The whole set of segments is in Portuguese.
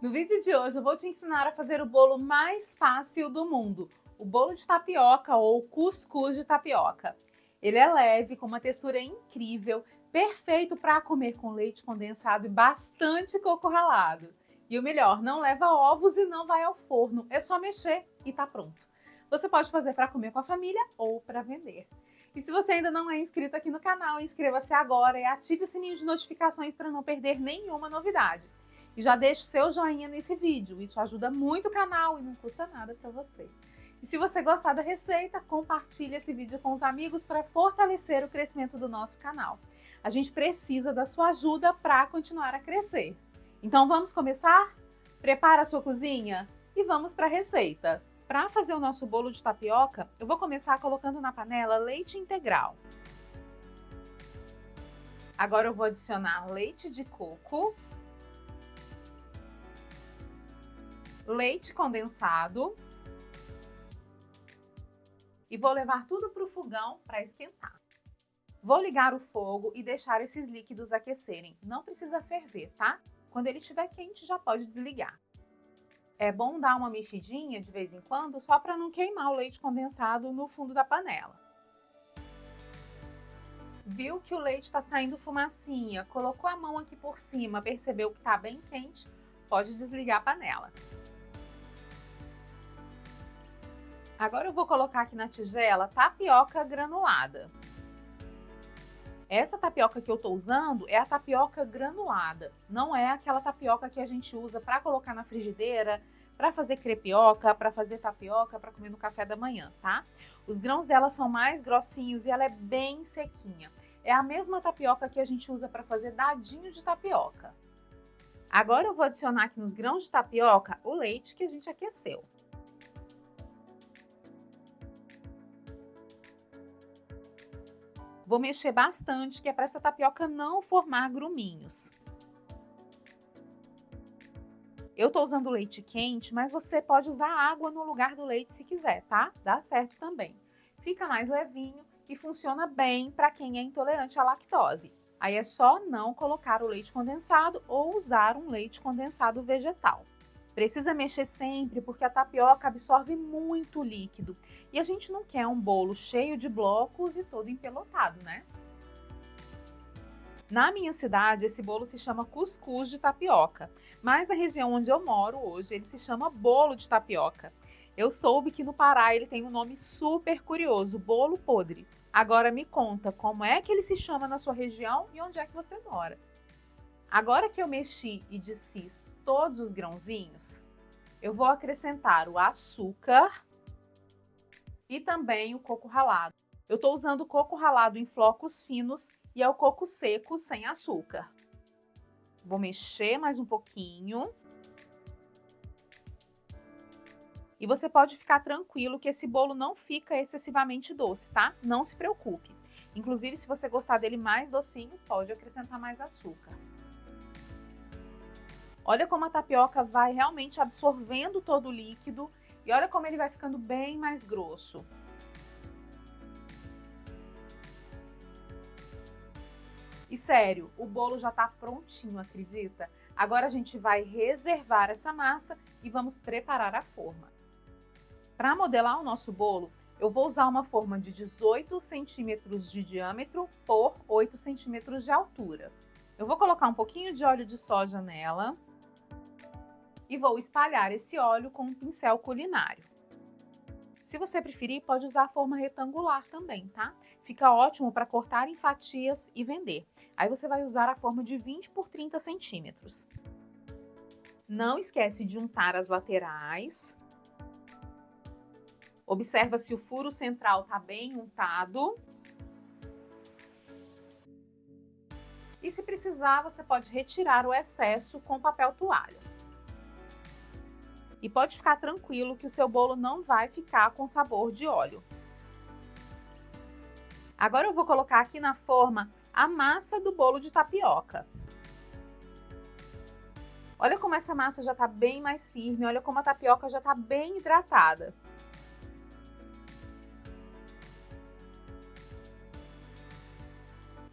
No vídeo de hoje eu vou te ensinar a fazer o bolo mais fácil do mundo, o bolo de tapioca ou cuscuz de tapioca. Ele é leve, com uma textura incrível, perfeito para comer com leite condensado e bastante coco ralado. E o melhor, não leva ovos e não vai ao forno, é só mexer e tá pronto. Você pode fazer para comer com a família ou para vender. E se você ainda não é inscrito aqui no canal, inscreva-se agora e ative o sininho de notificações para não perder nenhuma novidade. E já deixa o seu joinha nesse vídeo, isso ajuda muito o canal e não custa nada para você. E se você gostar da receita, compartilhe esse vídeo com os amigos para fortalecer o crescimento do nosso canal. A gente precisa da sua ajuda para continuar a crescer. Então vamos começar? Prepara a sua cozinha e vamos para a receita. Para fazer o nosso bolo de tapioca, eu vou começar colocando na panela leite integral. Agora eu vou adicionar leite de coco, leite condensado e vou levar tudo para o fogão para esquentar. Vou ligar o fogo e deixar esses líquidos aquecerem. Não precisa ferver, tá? Quando ele estiver quente, já pode desligar. É bom dar uma mexidinha de vez em quando, só para não queimar o leite condensado no fundo da panela. Viu que o leite está saindo fumacinha, colocou a mão aqui por cima, percebeu que está bem quente, pode desligar a panela. Agora eu vou colocar aqui na tigela tapioca granulada. Essa tapioca que eu estou usando é a tapioca granulada, não é aquela tapioca que a gente usa para colocar na frigideira, para fazer crepioca, para fazer tapioca, para comer no café da manhã, tá? Os grãos dela são mais grossinhos e ela é bem sequinha. É a mesma tapioca que a gente usa para fazer dadinho de tapioca. Agora eu vou adicionar aqui nos grãos de tapioca o leite que a gente aqueceu. Vou mexer bastante, que é para essa tapioca não formar gruminhos. Eu tô usando leite quente, mas você pode usar água no lugar do leite se quiser, tá? Dá certo também. Fica mais levinho e funciona bem para quem é intolerante à lactose. Aí é só não colocar o leite condensado ou usar um leite condensado vegetal. Precisa mexer sempre porque a tapioca absorve muito líquido e a gente não quer um bolo cheio de blocos e todo empelotado, né? Na minha cidade, esse bolo se chama cuscuz de tapioca, mas na região onde eu moro hoje, ele se chama bolo de tapioca. Eu soube que no Pará ele tem um nome super curioso, bolo podre. Agora me conta como é que ele se chama na sua região e onde é que você mora. Agora que eu mexi e desfiz todos os grãozinhos, eu vou acrescentar o açúcar e também o coco ralado. Eu estou usando o coco ralado em flocos finos e é o coco seco sem açúcar. Vou mexer mais um pouquinho. E você pode ficar tranquilo que esse bolo não fica excessivamente doce, tá? Não se preocupe. Inclusive, se você gostar dele mais docinho, pode acrescentar mais açúcar. Olha como a tapioca vai realmente absorvendo todo o líquido e olha como ele vai ficando bem mais grosso. E sério, o bolo já tá prontinho, acredita? Agora a gente vai reservar essa massa e vamos preparar a forma. Para modelar o nosso bolo, eu vou usar uma forma de 18 centímetros de diâmetro por 8 centímetros de altura. Eu vou colocar um pouquinho de óleo de soja nela e vou espalhar esse óleo com um pincel culinário. Se você preferir, pode usar a forma retangular também, tá? Fica ótimo para cortar em fatias e vender. Aí você vai usar a forma de 20 por 30 centímetros. Não esquece de untar as laterais. Observa se o furo central está bem untado. E se precisar, você pode retirar o excesso com papel toalha. E pode ficar tranquilo que o seu bolo não vai ficar com sabor de óleo. Agora eu vou colocar aqui na forma a massa do bolo de tapioca. Olha como essa massa já está bem mais firme, olha como a tapioca já está bem hidratada.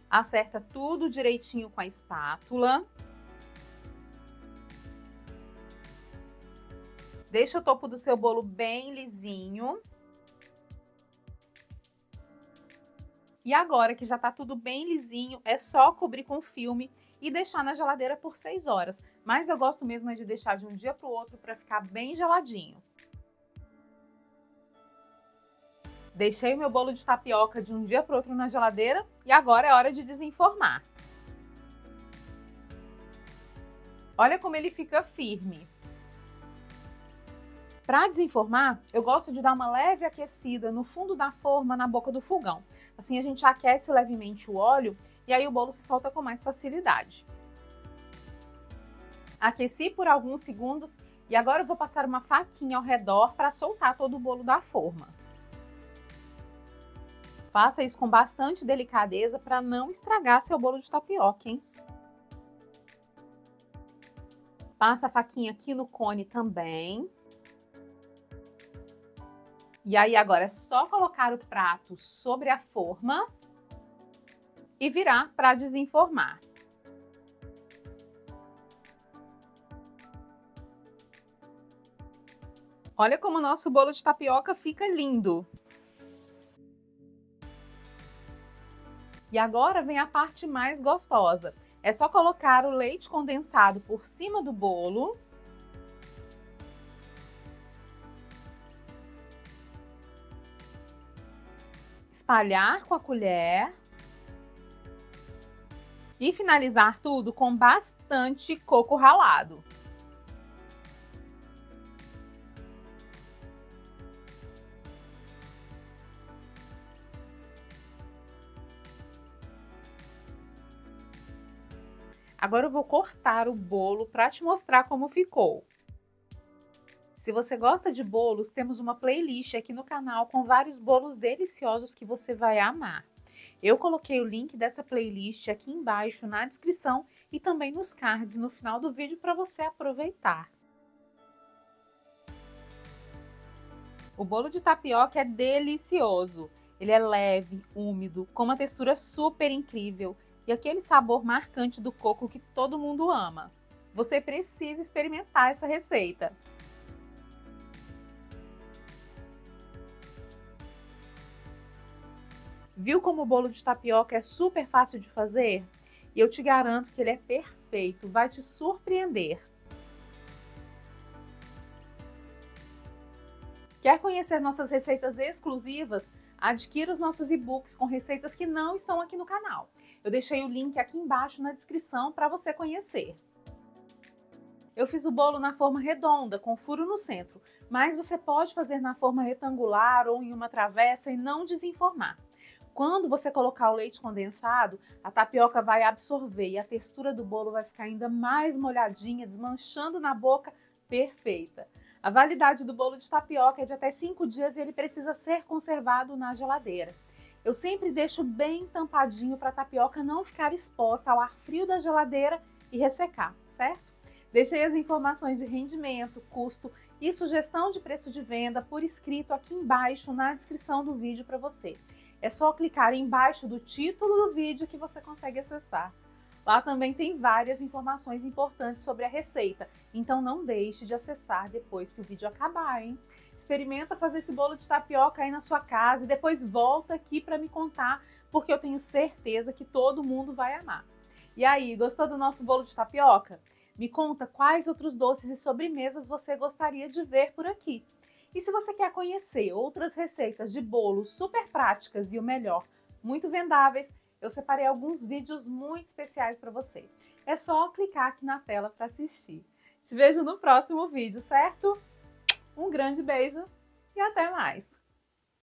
Acerta tudo direitinho com a espátula. Deixa o topo do seu bolo bem lisinho. E agora que já tá tudo bem lisinho, é só cobrir com filme e deixar na geladeira por 6 horas. Mas eu gosto mesmo de deixar de um dia para o outro para ficar bem geladinho. Deixei o meu bolo de tapioca de um dia para o outro na geladeira e agora é hora de desenformar. Olha como ele fica firme. Para desenformar, eu gosto de dar uma leve aquecida no fundo da forma na boca do fogão. Assim a gente aquece levemente o óleo e aí o bolo se solta com mais facilidade. Aqueci por alguns segundos e agora eu vou passar uma faquinha ao redor para soltar todo o bolo da forma. Faça isso com bastante delicadeza para não estragar seu bolo de tapioca, hein? Passa a faquinha aqui no cone também. E aí agora é só colocar o prato sobre a forma e virar para desenformar. Olha como o nosso bolo de tapioca fica lindo! E agora vem a parte mais gostosa. É só colocar o leite condensado por cima do bolo. Espalhar com a colher. E finalizar tudo com bastante coco ralado. Agora eu vou cortar o bolo para te mostrar como ficou. Se você gosta de bolos, temos uma playlist aqui no canal com vários bolos deliciosos que você vai amar. Eu coloquei o link dessa playlist aqui embaixo na descrição e também nos cards no final do vídeo para você aproveitar. O bolo de tapioca é delicioso. Ele é leve, úmido, com uma textura super incrível e aquele sabor marcante do coco que todo mundo ama. Você precisa experimentar essa receita. Viu como o bolo de tapioca é super fácil de fazer? E eu te garanto que ele é perfeito, vai te surpreender. Quer conhecer nossas receitas exclusivas? Adquira os nossos e-books com receitas que não estão aqui no canal. Eu deixei o link aqui embaixo na descrição para você conhecer. Eu fiz o bolo na forma redonda, com furo no centro, mas você pode fazer na forma retangular ou em uma travessa e não desenformar. Quando você colocar o leite condensado, a tapioca vai absorver e a textura do bolo vai ficar ainda mais molhadinha, desmanchando na boca, perfeita. A validade do bolo de tapioca é de até 5 dias e ele precisa ser conservado na geladeira. Eu sempre deixo bem tampadinho para a tapioca não ficar exposta ao ar frio da geladeira e ressecar, certo? Deixei as informações de rendimento, custo e sugestão de preço de venda por escrito aqui embaixo na descrição do vídeo para você. É só clicar embaixo do título do vídeo que você consegue acessar. Lá também tem várias informações importantes sobre a receita, então não deixe de acessar depois que o vídeo acabar, hein? Experimenta fazer esse bolo de tapioca aí na sua casa e depois volta aqui para me contar, porque eu tenho certeza que todo mundo vai amar. E aí, gostou do nosso bolo de tapioca? Me conta quais outros doces e sobremesas você gostaria de ver por aqui. E se você quer conhecer outras receitas de bolos super práticas e o melhor, muito vendáveis, eu separei alguns vídeos muito especiais para você. É só clicar aqui na tela para assistir. Te vejo no próximo vídeo, certo? Um grande beijo e até mais!